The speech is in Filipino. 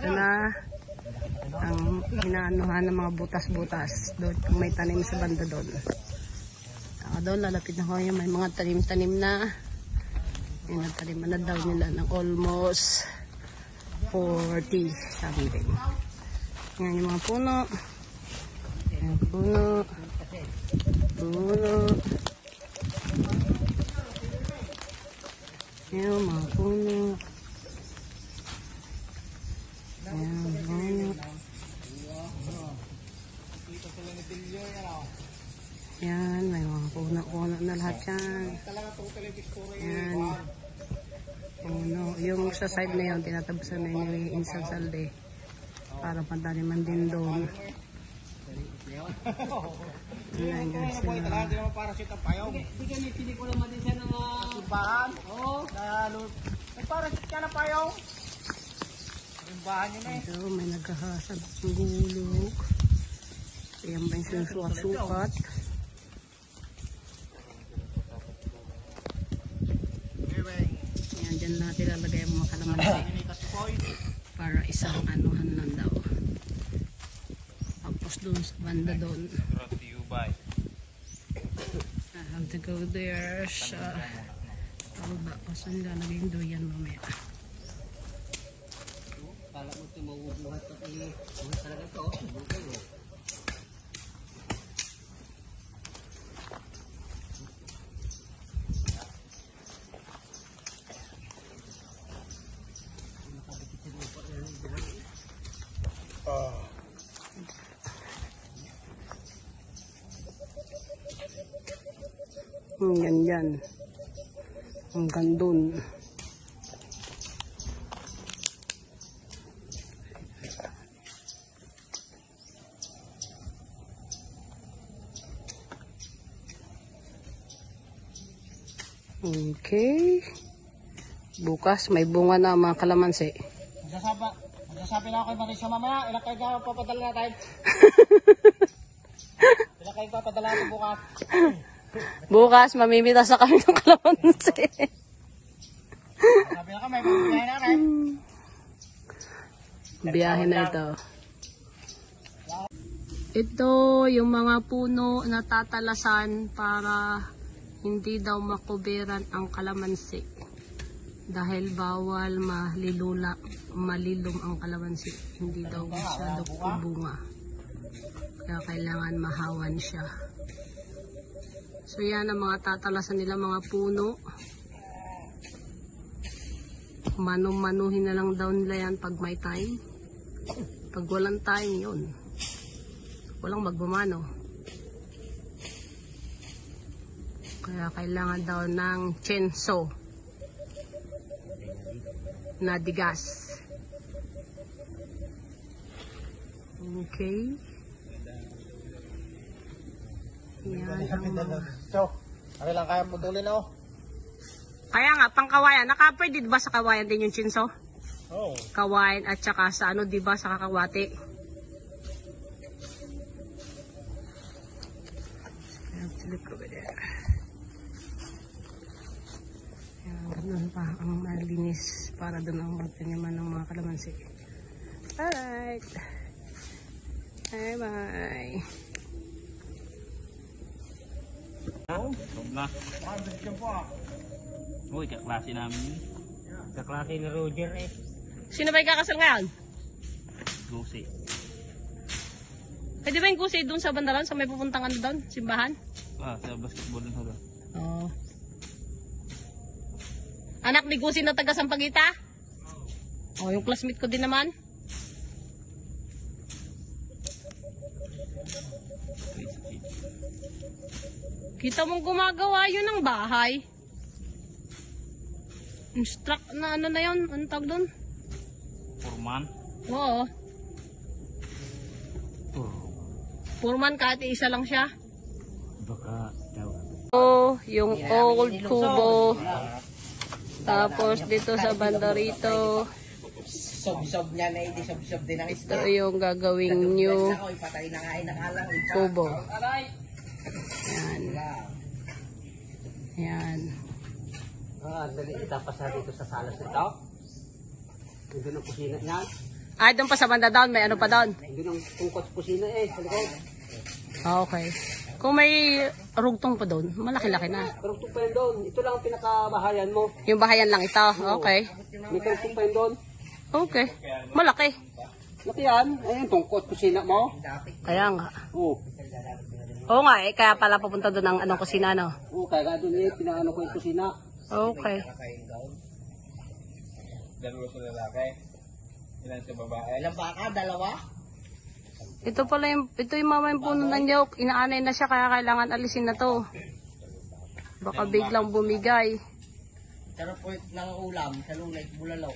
Ito na ang hinaanuhan ng mga butas-butas. Doon may tanim sa banda doon. Doon lalapit na ko yung may mga tanim-tanim na. Taniman na daw nila ng almost 40 something. Yan yung mga puno. Yan puno. Puno. Yan mga puno. Yan puno. Yan, may mga puno-puno na lahat yan. Yan. Puno. Yung sa side na yun, tinatabusan na yung insang salde. Para pantaniman din doon. Ayan guys. Para siya tapayaw. Hindi kami pinikula natin siya ng simbahan. Oo. Para siya na payaw. Simbahan yun eh. Ito, may nagkahasal ng gulog. Ayan ba yung sinusukat? Ayan, dyan natin lalagay ang mga kalamansi. Para isang anuhan lang daw. Tapos doon sa banda doon. I have to go there sa baba. Kasi nilalagay yung doyan mamaya. Kala mo ito mabubuhat ito. Buhat talaga ito. Buhay mo. Yan. Hanggang dun. Okay. Bukas may bunga na mga kalamansi. Magsasabi na ako kay Marisha mamaya. Ilang kayo ka papadala natin? Ilang kayo papadala natin bukas? Bukas mamimitas na kami ng kalamansi. Sabi na ka, may biyahe natin. Biyahe na ito. Ito yung mga puno na tatalasan para hindi daw makuberan ang kalamansi. Dahil bawal malilom ang kalamansi. Hindi daw masyadong bunga. Kaya kailangan mahawan siya. So yan ang mga tatalasan nila mga puno. Manuhin na lang daw nila yan pag may time. Pag walang time yun. Walang magbumano. Kaya kailangan daw ng chainsaw na digas. Okay. Yan ang mga... So, ano lang kaya putulin ako? Kaya nga, pang kawayan. Pwede diba sa kawayan din yung chainsaw? Oo. Kawayan at saka sa ano diba sa kakawati. Look over there. Yan, ganun pa ang malinis para doon ang magtaniman ng mga kalamansi. Alright. Bye-bye. Na. Uy, kaklase namin yun. Kaklase ni Roger eh. Sino ba yung kakasal ngayon? Gusi. Pwede ba yung gusi doon sa bandaran? Sa may pupuntang ano doon? Simbahan? Sa basketball din sa Oo. Anak ni Gusi na taga Sampaguita? Oh, yung classmate ko din naman. Kita mong gumagawa yun ng bahay. Instruct na ano na yun? Anong tawag doon? Foreman. Oo. Foreman kahit isa lang siya. Baka daw. Yung old kubo. Tapos dito sa banda rito. Sob-sob niya na hindi sob-sob din ang Ito yung gagawing new kubo. Yan. Yan. Dali itapas na dito sa salas nito. Ito na kusina niyan. Ay, doon pa sa banda down, may ano pa doon. Doon ang tungkot kusina eh, sa likod. Ah, okay. Kung may rugtong pa doon, malaki-laki na. Karugtong pa yun doon. Ito lang ang pinakabahayan mo. Yung bahayan lang ito. Okay. May karugtong pa yun doon. Okay. Malaki. Laki yan. Ayun, tungkot kusina mo. Kaya nga. Oo. Oo nga eh, kaya pala papunta doon ang anong kusina, no? Oo, kaya nga doon eh, pinaano ko yung kusina. Okay. Dalawa sa lalaki. Ilan sa babae? Ilang baka? Dalawa? Ito pala ito yung mama yung puno ng nyok. Inaanay na siya, kaya kailangan alisin na to. Baka biglang bumigay. Sarap po ng ulam sa lulit, bulalo.